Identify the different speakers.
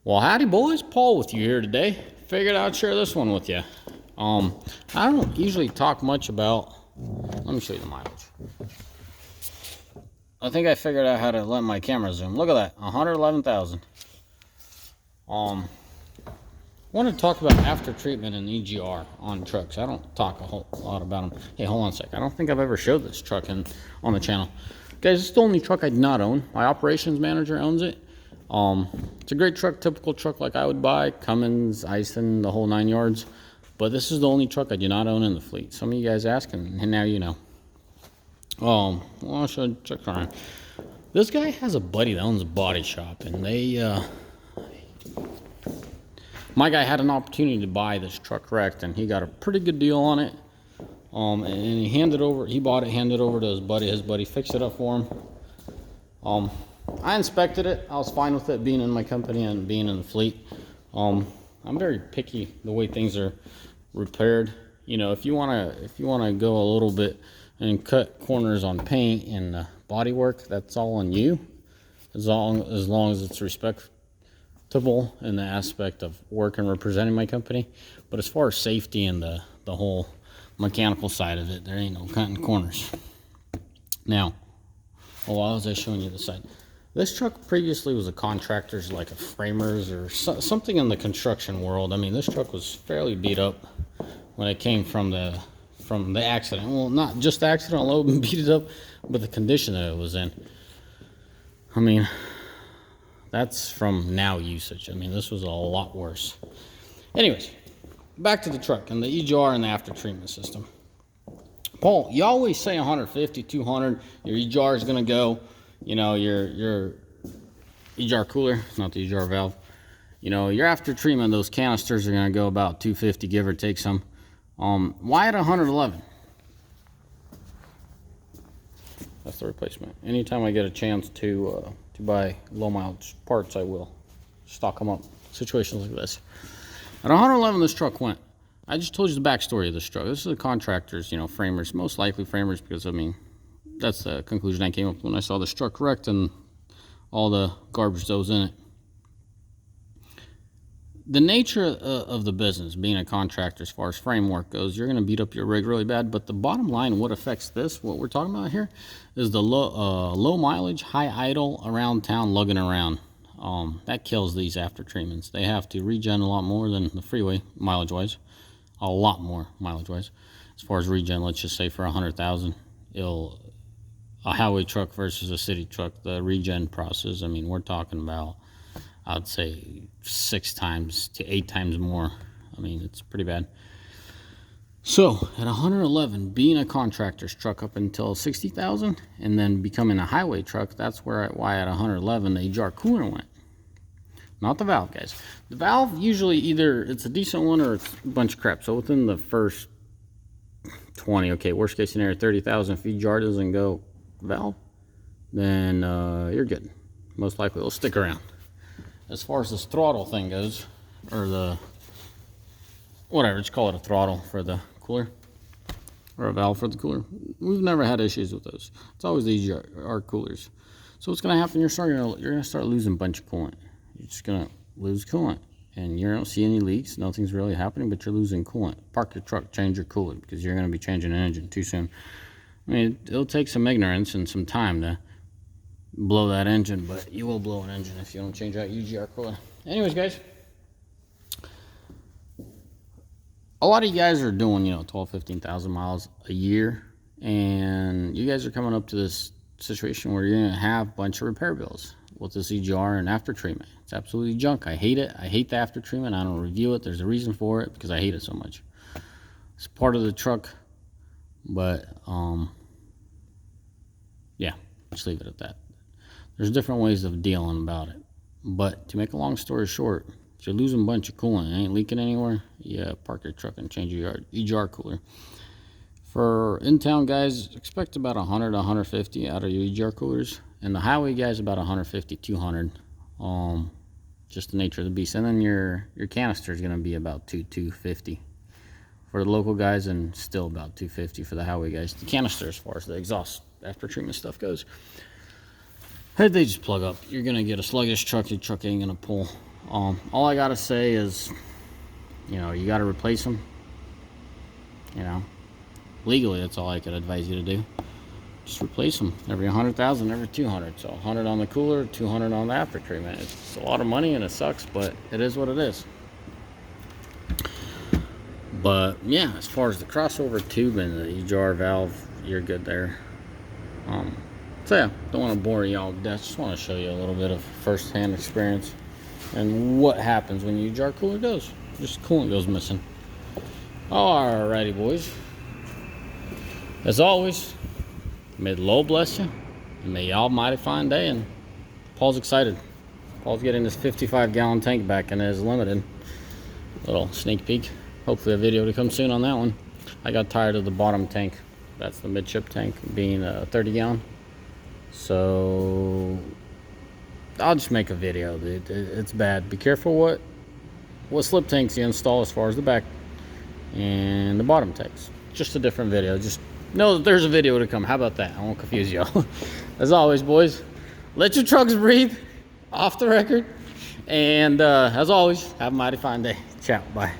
Speaker 1: Well, howdy boys, Paul with you here today. Figured I'd share this one with you. I don't usually talk much about, let me show you the mileage. I think I figured out how to let my camera zoom. Look at that, 111,000. Want to talk about after treatment and EGR on trucks. I don't talk a whole lot about them. Hey, hold on a sec. I don't think I've ever showed this truck on the channel. Guys, it's the only truck I do not own. My operations manager owns it. It's a great truck, typical truck like I would buy, Cummins, Aisin, the whole 9 yards. But this is the only truck I do not own in the fleet. Some of you guys ask, and now you know. Well, I should check around. This guy has a buddy that owns a body shop, and my guy had an opportunity to buy this truck wrecked, and he got a pretty good deal on it. And he bought it, handed it over to his buddy. His buddy fixed it up for him. I inspected it. I was fine with it being in my company and being in the fleet. I'm very picky the way things are repaired. You know, if you wanna go a little bit and cut corners on paint and body work, that's all on you. As long as it's respectable in the aspect of work and representing my company. But as far as safety and the whole mechanical side of it, there ain't no cutting corners. Now, why was I showing you the side? This truck previously was a contractor's, like a framer's or something in the construction world. I mean, this truck was fairly beat up when it came from the accident. Well, not just the accident alone beat it up, but the condition that it was in. I mean, that's from now usage. I mean, this was a lot worse. Anyways, back to the truck and the EGR and the after treatment system. Paul, you always say 150, 200, your EGR is going to go. You know, your EGR cooler, not the EGR valve. You know, your after treatment, those canisters are going to go about 250, give or take some. Why at 111? That's the replacement. Anytime I get a chance to buy low mileage parts, I will stock them up. Situations like this. At 111, this truck went. I just told you the backstory of this truck. This is the contractors, you know, framers, most likely framers, because I mean, that's the conclusion I came up with when I saw this truck wrecked and all the garbage that was in it. The nature of the business, being a contractor as far as framework goes, you're going to beat up your rig really bad. But the bottom line, what affects this, what we're talking about here, is the low mileage, high idle, around town, lugging around. That kills these after treatments. They have to regen a lot more than the freeway, mileage-wise. A lot more, mileage-wise. As far as regen, let's just say for 100,000, a highway truck versus a city truck, the regen process, I mean, we're talking about, I'd say 6 times to 8 times more. I mean, it's pretty bad. So at 111, being a contractor's truck up until 60,000 and then becoming a highway truck, that's why at 111 the EGR cooler went. Not the valve, guys. The valve usually either it's a decent one or it's a bunch of crap. So within the first 20, okay, worst case scenario 30,000, if EGR doesn't go valve, then you're good. Most likely it'll stick around. As far as this throttle thing goes, or the whatever, just call it a throttle for the cooler or a valve for the cooler, we've never had issues with those. It's always the EGR coolers. So what's going to happen, you're going to start losing a bunch of coolant. You're just going to lose coolant and you don't see any leaks, nothing's really happening, but you're losing coolant. Park your truck, change your coolant, because you're going to be changing an engine too soon. I mean, it'll take some ignorance and some time to blow that engine, but you will blow an engine if you don't change out EGR cooler. Anyways, guys, a lot of you guys are doing, 12, 15,000 miles a year, and you guys are coming up to this situation where you're going to have a bunch of repair bills with this EGR and after treatment. It's absolutely junk. I hate it. I hate the after treatment. I don't review it. There's a reason for it, because I hate it so much. It's part of the truck. But yeah, just leave it at that. There's different ways of dealing about it. But to make a long story short, if you're losing a bunch of coolant and it ain't leaking anywhere, yeah, park your truck and change your EGR cooler. For in-town guys, expect about 100 to 150 out of your EGR coolers. And the highway guys, about 150, 200. Just the nature of the beast. And then your canister is going to be about 250. For the local guys, and still about 250 for the highway guys. The canister, as far as the exhaust after treatment stuff goes, hey, they just plug up. You're gonna get a sluggish truck. Your truck ain't gonna pull All I gotta say is, you know, you gotta replace them. You know, legally, that's all I could advise you to do. Just replace them every 100,000, every 200. So 100 on the cooler, 200 on the after treatment. It's a lot of money and it sucks, but it is what it is. But yeah, as far as the crossover tube and the EGR valve, you're good there. So yeah, don't want to bore y'all to death. Just want to show you a little bit of first-hand experience and what happens when your EGR cooler goes. Just coolant goes missing. Alrighty, boys. As always, may the Lord bless you, and may y'all mighty fine day. And Paul's excited. Paul's getting this 55-gallon tank back in his limited. Little sneak peek. Hopefully a video to come soon on that one. I got tired of the bottom tank. That's the midship tank being a 30-gallon. So I'll just make a video, dude. It's bad. Be careful what slip tanks you install as far as the back and the bottom tanks. Just a different video. Just know that there's a video to come. How about that? I won't confuse y'all. As always, boys, let your trucks breathe off the record. And as always, have a mighty fine day. Ciao. Bye.